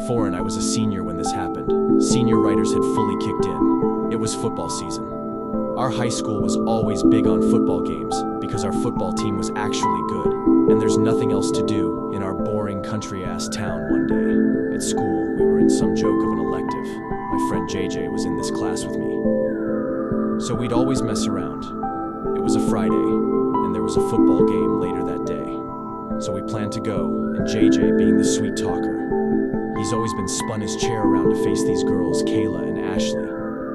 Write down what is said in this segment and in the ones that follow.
4 and I was a senior when this happened. Senior writers had fully kicked in. It was football season. Our high school was always big on football games because our football team was actually good, and there's nothing else to do in our boring country-ass town one day. At school, we were in some joke of an elective. My friend JJ was in this class with me. So we'd always mess around. It was a Friday, and there was a football game later that day. So we planned to go, and JJ, being the sweet talker, he's always been spun his chair around to face these girls, Kayla and Ashley,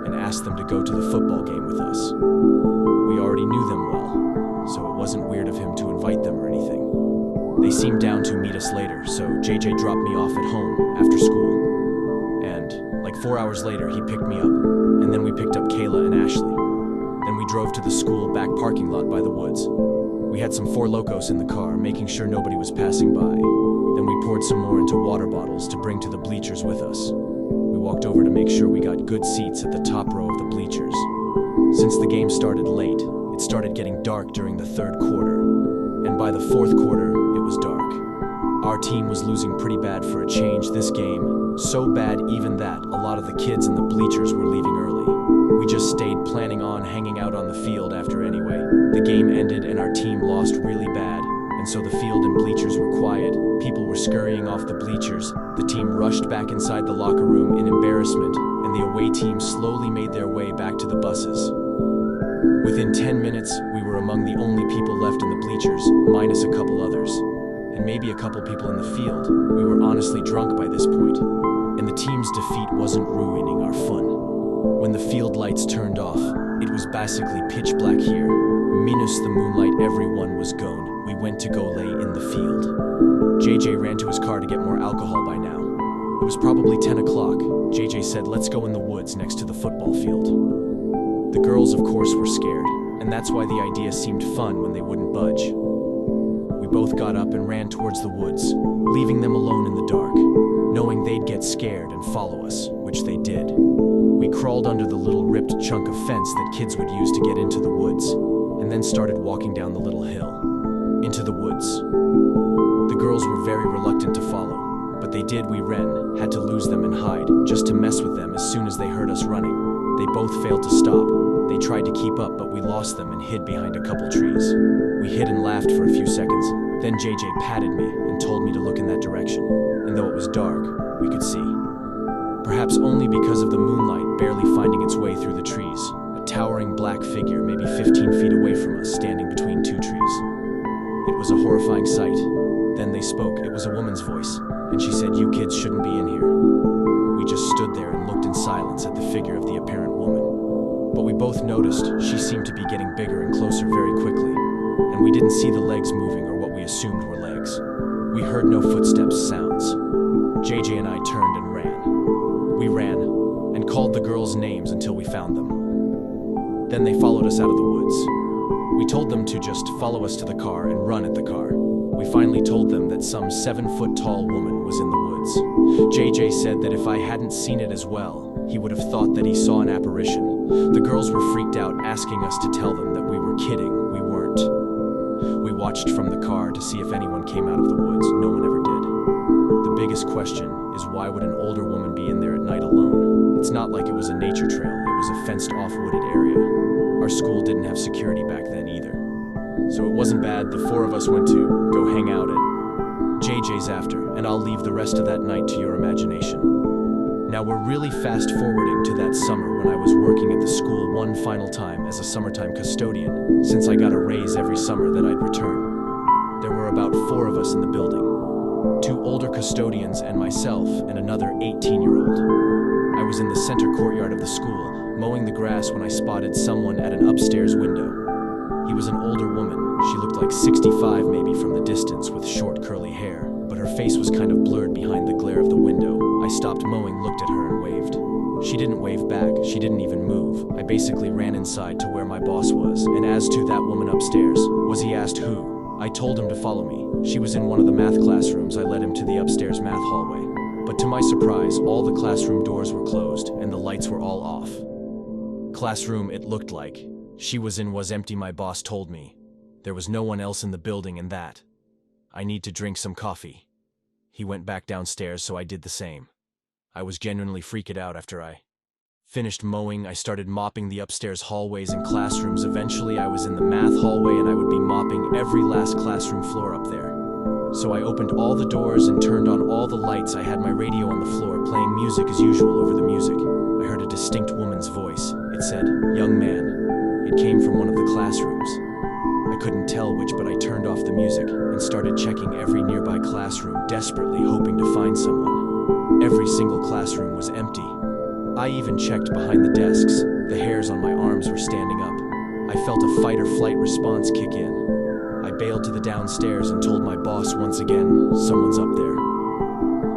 and asked them to go to the football game with us. We already knew them well, so it wasn't weird of him to invite them or anything. They seemed down to meet us later, so JJ dropped me off at home after school. And, like 4 hours later, he picked me up, and then we picked up Kayla and Ashley. Then we drove to the school back parking lot by the woods. We had some Four Locos in the car, making sure nobody was passing by. Then we poured some more into water bottles to bring to the bleachers with us. We walked over to make sure we got good seats at the top row of the bleachers. Since the game started late, it started getting dark during the third quarter. And by the fourth quarter, it was dark. Our team was losing pretty bad for a change this game, so bad even that a lot of the kids in the bleachers were leaving early. We just stayed planning on hanging out on the field after anyway. The game ended and our team lost really bad, and so the field and bleachers were quiet. People were scurrying off the bleachers. The team rushed back inside the locker room in embarrassment, and the away team slowly made their way back to the buses. Within 10 minutes, we were among the only people left in the bleachers, minus a couple others, and maybe a couple people in the field. We were honestly drunk by this point, and the team's defeat wasn't ruining our fun. When the field lights turned off, it was basically pitch black here. Minus the moonlight, everyone was gone. We went to go lay in the field. JJ ran to his car to get more alcohol by now. It was probably 10 o'clock. JJ said, "Let's go in the woods next to the football field." The girls, of course, were scared, and that's why the idea seemed fun when they wouldn't budge. We both got up and ran towards the woods, leaving them alone in the dark, knowing they'd get scared and follow us, which they did. We crawled under the little ripped chunk of fence that kids would use to get into the woods, and then started walking down the little hill, into the woods. The girls were very reluctant to follow, but they did. We ran, had to lose them and hide, just to mess with them as soon as they heard us running. They both failed to stop. They tried to keep up, but we lost them and hid behind a couple trees. We hid and laughed for a few seconds. Then JJ patted me and told me to look in that direction, and though it was dark, we could see. Perhaps only because of the moonlight barely finding its way through the trees, a towering black figure maybe 15 feet away from us, standing between two trees. It was a horrifying sight. Then they spoke. It was a woman's voice, and she said, "You kids shouldn't be in here." We just stood there and looked in silence at the figure of the apparent woman. But we both noticed she seemed to be getting bigger and closer very quickly, and we didn't see the legs moving or what we assumed were legs. We heard no footsteps sounds. JJ and I turned and ran. We ran and called the girls' names until we found them. Then they followed us out of the woods. We told them to just follow us to the car and run at the car. We finally told them that some 7-foot-tall woman was in the woods. JJ said that if I hadn't seen it as well, he would have thought that he saw an apparition. The girls were freaked out, asking us to tell them that we were kidding. We weren't. We watched from the car to see if anyone came out of the woods. No one ever did. The biggest question is, why would an older woman be in there at night alone? It's not like it was a nature trail. It was a fenced-off wooded area. Our school didn't have security back then either. So it wasn't bad. The 4 of us went to go hang out at JJ's after, and I'll leave the rest of that night to your imagination. Now we're really fast-forwarding to that summer when I was working at the school one final time as a summertime custodian, since I got a raise every summer that I'd return. There were about 4 of us in the building. 2 older custodians and myself and another 18-year-old. I was in the center courtyard of the school, mowing the grass when I spotted someone at an upstairs window. He was an older woman. She looked like 65 maybe from the distance, with short curly hair, but her face was kind of blurred behind the glare of the window. I stopped mowing, looked at her, and waved. She didn't wave back. She didn't even move. I basically ran inside to where my boss was, and as to that woman upstairs, was he asked who? I told him to follow me. She was in one of the math classrooms. I led him to the upstairs math hallway. But to my surprise, all the classroom doors were closed, and the lights were all off. Classroom, it looked like she was in, was empty. My boss told me there was no one else in the building and that I need to drink some coffee. He went back downstairs, so I did the same. I was genuinely freaked out after I finished mowing. I started mopping the upstairs hallways and classrooms. Eventually, I was in the math hallway and I would be mopping every last classroom floor up there. So I opened all the doors and turned on all the lights. I had my radio on the floor playing music as usual. Over the music, I heard a distinct woman's voice. It said, "Young man." It came from one of the classrooms. I couldn't tell which, but I turned off the music and started checking every nearby classroom, desperately hoping to find someone. Every single classroom was empty. I even checked behind the desks. The hairs on my arms were standing up. I felt a fight-or-flight response kick in. I bailed to the downstairs and told my boss once again, "Someone's up there."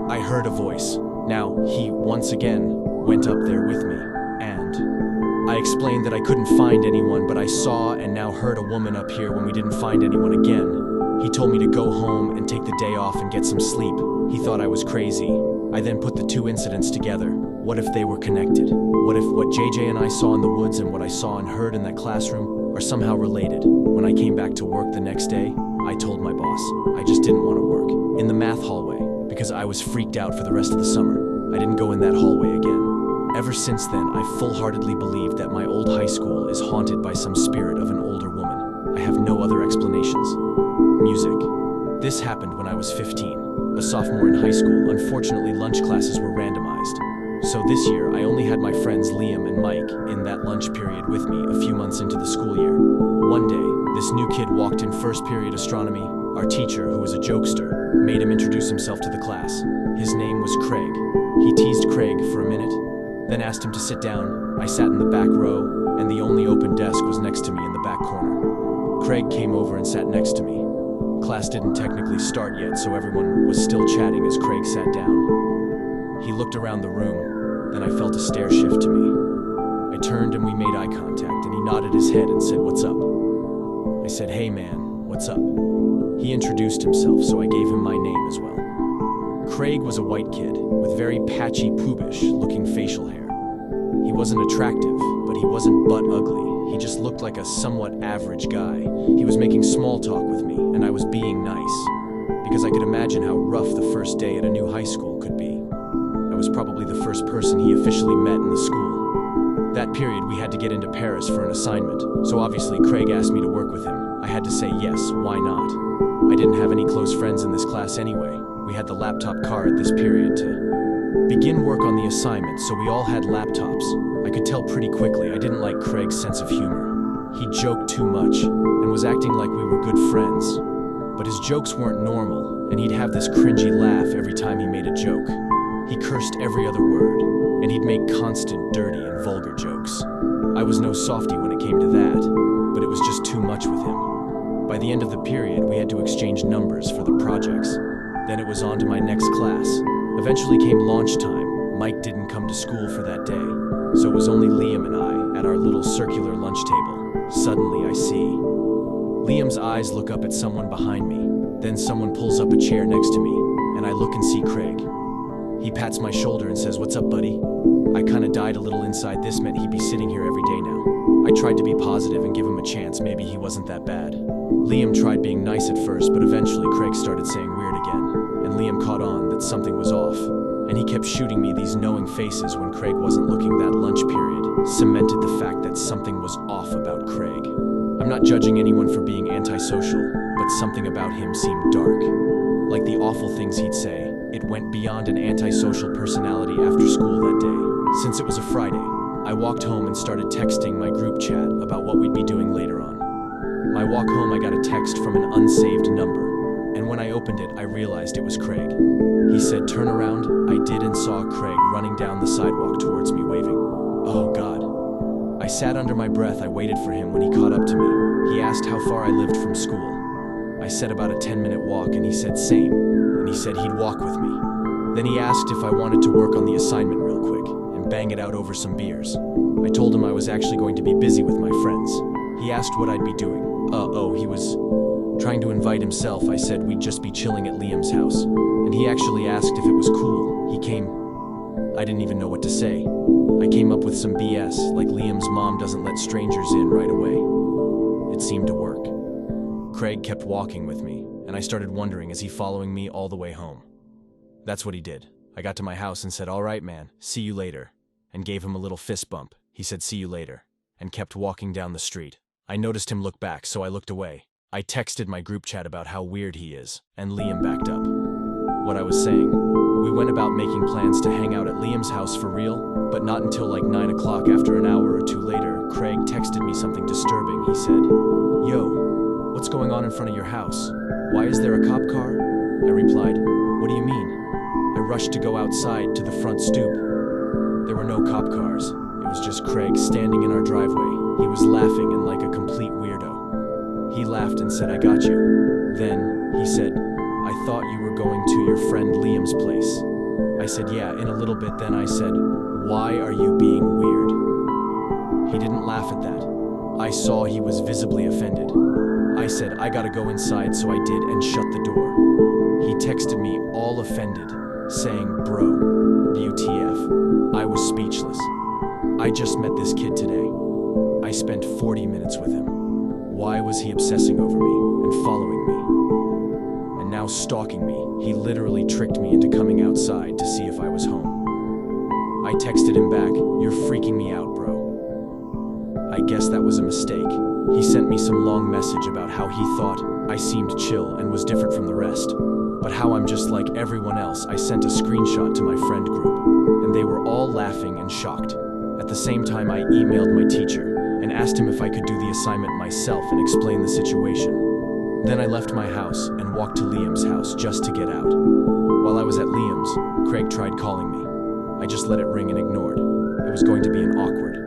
I heard a voice. Now, he, once again, went up there with me, and I explained that I couldn't find anyone, but I saw and now heard a woman up here when we didn't find anyone again. He told me to go home and take the day off and get some sleep. He thought I was crazy. I then put the two incidents together. What if they were connected? What if what JJ and I saw in the woods and what I saw and heard in that classroom are somehow related? When I came back to work the next day, I told my boss I just didn't want to work in the math hallway because I was freaked out for the rest of the summer. I didn't go in that hallway again. Ever since then, I full-heartedly believe that my old high school is haunted by some spirit of an older woman. I have no other explanations. Music. This happened when I was 15, a sophomore in high school. Unfortunately, lunch classes were randomized. So this year, I only had my friends Liam and Mike in that lunch period with me a few months into the school year. One day, this new kid walked in first period astronomy. Our teacher, who was a jokester, made him introduce himself to the class. His name was Craig. He teased Craig for a minute, then asked him to sit down. I sat in the back row, and the only open desk was next to me in the back corner. Craig came over and sat next to me. Class didn't technically start yet, so everyone was still chatting as Craig sat down. He looked around the room. Then I felt a stare shift to me. I turned and we made eye contact, and he nodded his head and said, "What's up?" I said, "Hey man, what's up?" He introduced himself, so I gave him my name as well. Craig was a white kid with very patchy, poobish-looking facial hair. He wasn't attractive, but he wasn't butt ugly. He just looked like a somewhat average guy. He was making small talk with me, and I was being nice, because I could imagine how rough the first day at a new high school could be. I was probably the first person he officially met in the school. That period, we had to get into Paris for an assignment, so obviously Craig asked me to work with him. I had to say yes, why not? I didn't have any close friends in this class anyway. We had the laptop car at this period to begin work on the assignment, so we all had laptops. I could tell pretty quickly I didn't like Craig's sense of humor. He joked too much and was acting like we were good friends. But his jokes weren't normal, and he'd have this cringy laugh every time he made a joke. He cursed every other word, and he'd make constant dirty and vulgar jokes. I was no softie when it came to that, but it was just too much with him. By the end of the period, we had to exchange numbers for the projects. Then it was on to my next class. Eventually came launch time. Mike didn't come to school for that day, so it was only Liam and I at our little circular lunch table. Suddenly I see Liam's eyes look up at someone behind me. Then someone pulls up a chair next to me, and I look and see Craig. He pats my shoulder and says, "What's up, buddy?" I kinda died a little inside. This meant he'd be sitting here every day now. I tried to be positive and give him a chance. Maybe he wasn't that bad. Liam tried being nice at first, but eventually Craig started saying weird again, and Liam caught on that something was off. And he kept shooting me these knowing faces when Craig wasn't looking. That lunch period cemented the fact that something was off about Craig. I'm not judging anyone for being antisocial, but something about him seemed dark. Like the awful things he'd say, it went beyond an antisocial personality after school that day. Since it was a Friday, I walked home and started texting my group chat about what we'd be doing later on. My walk home, I got a text from an unsaved number, and when I opened it, I realized it was Craig. He said, "Turn around." I did and saw Craig running down the sidewalk towards me, waving. Oh God. I sat under my breath. I waited for him. When he caught up to me, he asked how far I lived from school. I said about a 10-minute walk, and he said same, and he said he'd walk with me. Then he asked if I wanted to work on the assignment real quick and bang it out over some beers. I told him I was actually going to be busy with my friends. He asked what I'd be doing. He was trying to invite himself. I said we'd just be chilling at Liam's house, and he actually asked if it was cool. He came. I didn't even know what to say. I came up with some BS, like Liam's mom doesn't let strangers in right away. It seemed to work. Craig kept walking with me, and I started wondering, is he following me all the way home? That's what he did. I got to my house and said, "All right, man, see you later," and gave him a little fist bump. He said, "See you later," and kept walking down the street. I noticed him look back, so I looked away. I texted my group chat about how weird he is, and Liam backed up. What I was saying, we went about making plans to hang out at Liam's house for real, but not until like 9 o'clock. After an hour or two later, Craig texted me something disturbing. He said, "Yo, what's going on in front of your house? Why is there a cop car?" I replied, "What do you mean?" I rushed to go outside to the front stoop. There were no cop cars. It was just Craig standing in our driveway. He was laughing and like a complete weirdo. He laughed and said, "I got you." Then he said, "I thought you were going to your friend Liam's place." I said, "Yeah, in a little bit." Then I said, "Why are you being weird?" He didn't laugh at that. I saw he was visibly offended. I said, "I gotta go inside," so I did and shut the door. He texted me all offended, saying, "Bro, WTF." I was speechless. I just met this kid today. I spent 40 minutes with him. Why was he obsessing over me and following me? And now stalking me. He literally tricked me into coming outside to see if I was home. I texted him back, "You're freaking me out, bro." I guess that was a mistake. He sent me some long message about how he thought I seemed chill and was different from the rest. But how I'm just like everyone else. I sent a screenshot to my friend group, and they were all laughing and shocked. At the same time, I emailed my teacher and asked him if I could do the assignment myself and explain the situation. Then I left my house and walked to Liam's house just to get out. While I was at Liam's, Craig tried calling me. I just let it ring and ignored. It was going to be an awkward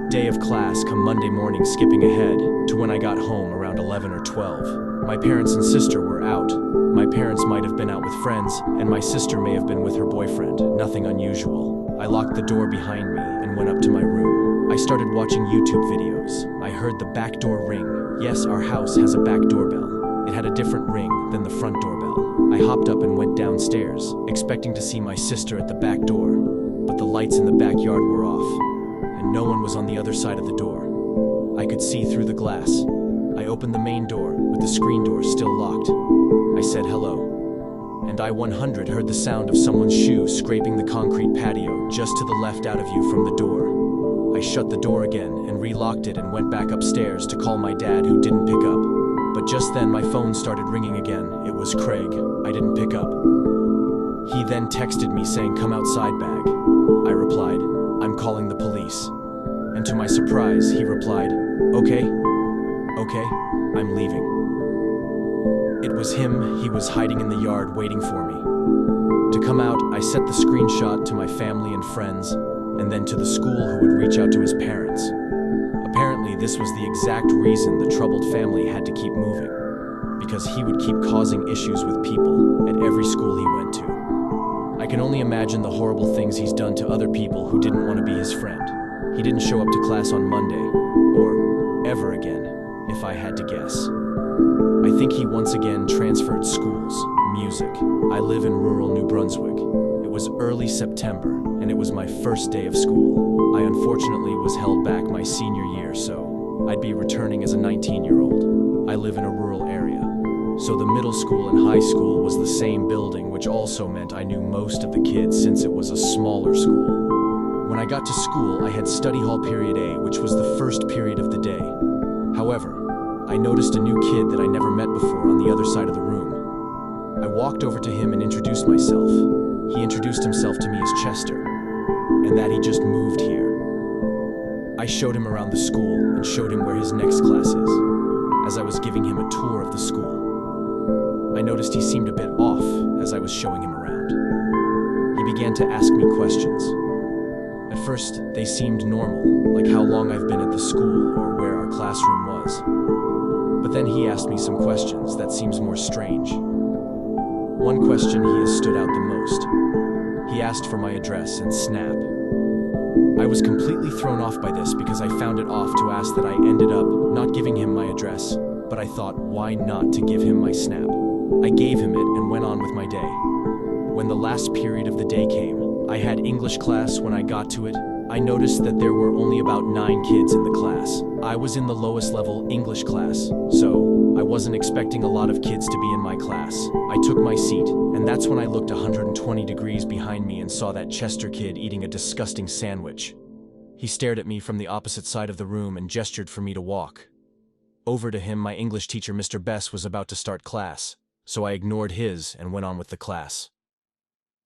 day of class come Monday morning, skipping ahead to when I got home around 11 or 12. My parents and sister were out. My parents might have been out with friends, and my sister may have been with her boyfriend. Nothing unusual. I locked the door behind me and went up to my room. I started watching YouTube videos. I heard the back door ring. Yes, our house has a back doorbell. It had a different ring than the front doorbell. I hopped up and went downstairs, expecting to see my sister at the back door, but the lights in the backyard were off, and no one was on the other side of the door. I could see through the glass. I opened the main door, with the screen door still locked. I said hello, and I 100 heard the sound of someone's shoe scraping the concrete patio just to the left out of view from the door. I shut the door again and relocked it and went back upstairs to call my dad, who didn't pick up. But just then my phone started ringing again. It was Craig. I didn't pick up. He then texted me saying, "Come outside, bag." I replied, "I'm calling the police." And to my surprise, he replied, Okay, I'm leaving." It was him. He was hiding in the yard waiting for me. To come out, I sent the screenshot to my family and friends, and then to the school, who would reach out to his parents. Apparently, this was the exact reason the troubled family had to keep moving, because he would keep causing issues with people at every school he went to. I can only imagine the horrible things he's done to other people who didn't want to be his friend. He didn't show up to class on Monday, or ever again, if I had to guess. I think he once again transferred schools, music. I live in rural New Brunswick. It was early September, and it was my first day of school. I unfortunately was held back my senior year, so I'd be returning as a 19-year-old. I live in a rural area, so the middle school and high school was the same building, which also meant I knew most of the kids since it was a smaller school. When I got to school, I had study hall period A, which was the first period of the day. However, I noticed a new kid that I never met before on the other side of the room. I walked over to him and introduced myself. He introduced himself to me as Chester, and that he just moved here. I showed him around the school and showed him where his next class is. As I was giving him a tour of the school, I noticed he seemed a bit off as I was showing him around. He began to ask me questions. At first, they seemed normal, like how long I've been at the school or where our classroom was. But then he asked me some questions that seems more strange. One question he has stood out the most. He asked for my address and Snap. I was completely thrown off by this because I found it off to ask that I ended up not giving him my address, but I thought, why not to give him my Snap? I gave him it and went on with my day. When the last period of the day came, I had English class. When I got to it, I noticed that there were only about 9 kids in the class. I was in the lowest level English class, so I wasn't expecting a lot of kids to be in my class. I took my seat, and that's when I looked 120 degrees behind me and saw that Chester kid eating a disgusting sandwich. He stared at me from the opposite side of the room and gestured for me to walk. Over to him, my English teacher, Mr. Bess, was about to start class, so I ignored his and went on with the class.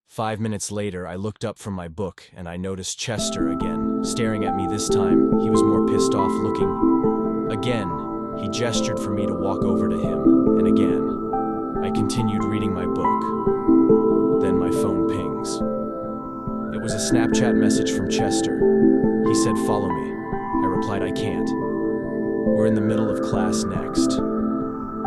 5 minutes later, I looked up from my book and I noticed Chester again, staring at me. This time, he was more pissed off looking. Again, he gestured for me to walk over to him, and again, I continued reading my book. Then my phone pings. It was a Snapchat message from Chester. He said, "Follow me." I replied, "I can't." We're in the middle of class next.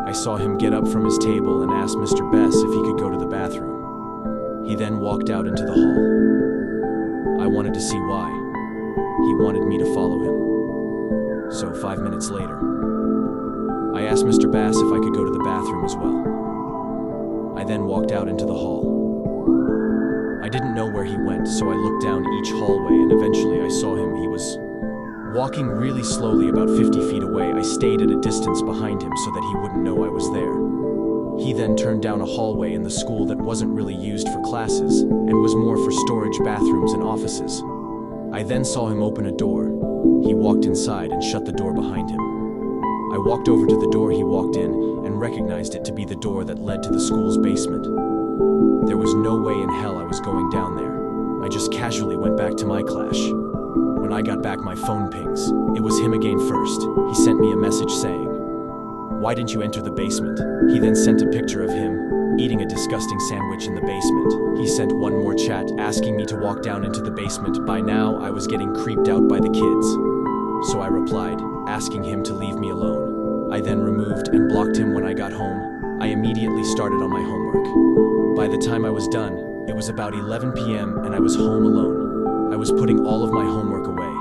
I saw him get up from his table and ask Mr. Bess if he could go to the bathroom. He then walked out into the hall. I wanted to see why. He wanted me to follow him. So 5 minutes later, I asked Mr. Bass if I could go to the bathroom as well. I then walked out into the hall. I didn't know where he went, so I looked down each hallway and eventually I saw him. He was walking really slowly, about 50 feet away. I stayed at a distance behind him so that he wouldn't know I was there. He then turned down a hallway in the school that wasn't really used for classes and was more for storage bathrooms and offices. I then saw him open a door. He walked inside and shut the door behind him. I walked over to the door he walked in and recognized it to be the door that led to the school's basement. There was no way in hell I was going down there. I just casually went back to my class. When I got back, my phone pings. It was him again first. He sent me a message saying, "Why didn't you enter the basement?" He then sent a picture of him eating a disgusting sandwich in the basement. He sent one more chat asking me to walk down into the basement. By now, I was getting creeped out by the kids. So I replied, asking him to leave me alone. I then removed and blocked him. When I got home, I immediately started on my homework. By the time I was done, it was about 11 p.m. and I was home alone. I was putting all of my homework away.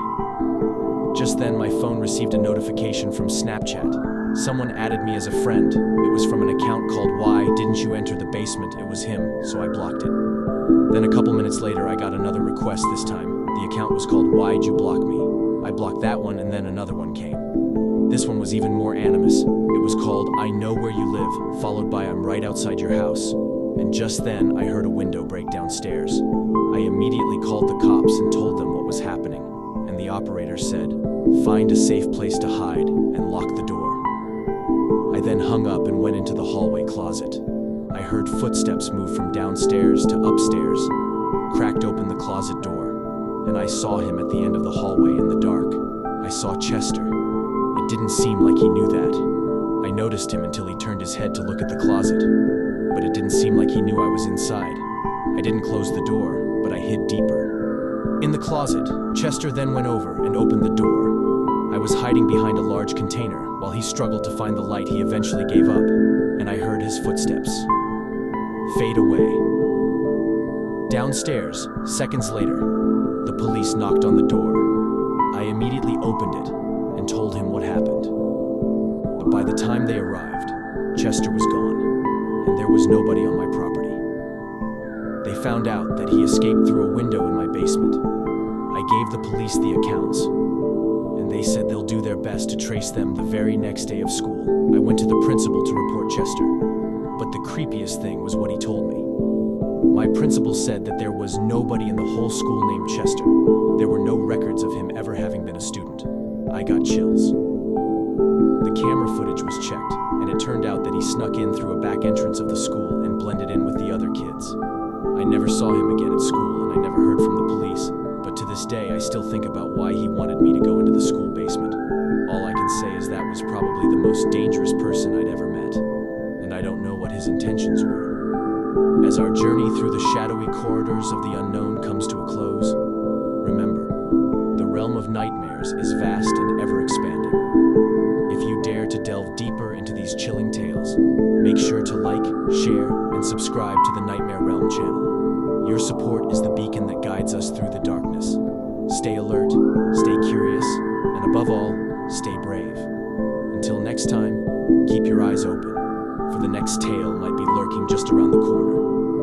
Just then, my phone received a notification from Snapchat. Someone added me as a friend. It was from an account called "Why Didn't You Enter the Basement?" It was him, so I blocked it. Then a couple minutes later, I got another request. This time, the account was called "Why'd You Block Me?" I blocked that one, and then another one came. This one was even more animus. It was called "I Know Where You Live," followed by "I'm right outside your house." And just then, I heard a window break downstairs. I immediately called the cops and told them what was happening. And the operator said, "Find a safe place to hide and lock the door." I then hung up and went into the hallway closet. I heard footsteps move from downstairs to upstairs, cracked open the closet door, and I saw him at the end of the hallway in the dark. I saw Chester. It didn't seem like he knew that. I noticed him until he turned his head to look at the closet, but it didn't seem like he knew I was inside. I didn't close the door, but I hid deeper. In the closet, Chester then went over and opened the door. I was hiding behind a large container. While he struggled to find the light, he eventually gave up, and I heard his footsteps fade away. Downstairs, seconds later, the police knocked on the door. I immediately opened it and told him what happened. But by the time they arrived, Chester was gone, and there was nobody on my property. They found out that he escaped through a window in my basement. I gave the police the accounts, and they said they'll do their best to trace them the very next day of school. I went to the principal to report Chester, but the creepiest thing was what he told me. My principal said that there was nobody in the whole school named Chester. There were no records of him ever having been a student. I got chills. The camera footage was checked, and it turned out that he snuck in through a back entrance of the school and blended in with the other kids. I never saw him again at school, and I never heard from the police. But to this day, I still think about why he wanted me to go into the school basement. All I can say is that was probably the most dangerous person I'd ever met, and I don't know what his intentions were. As our journey through the shadowy corridors of the unknown comes to a close, remember, the realm of nightmares is vast and ever-expanding. If you dare to delve deeper into these chilling tales, make sure to like, share, and subscribe to the Nightmare Realm channel. Your support is the beacon that guides us through the darkness. Stay alert, stay curious, and above all, stay brave. Until next time, keep your eyes open, for the next tale might be lurking just around the corner.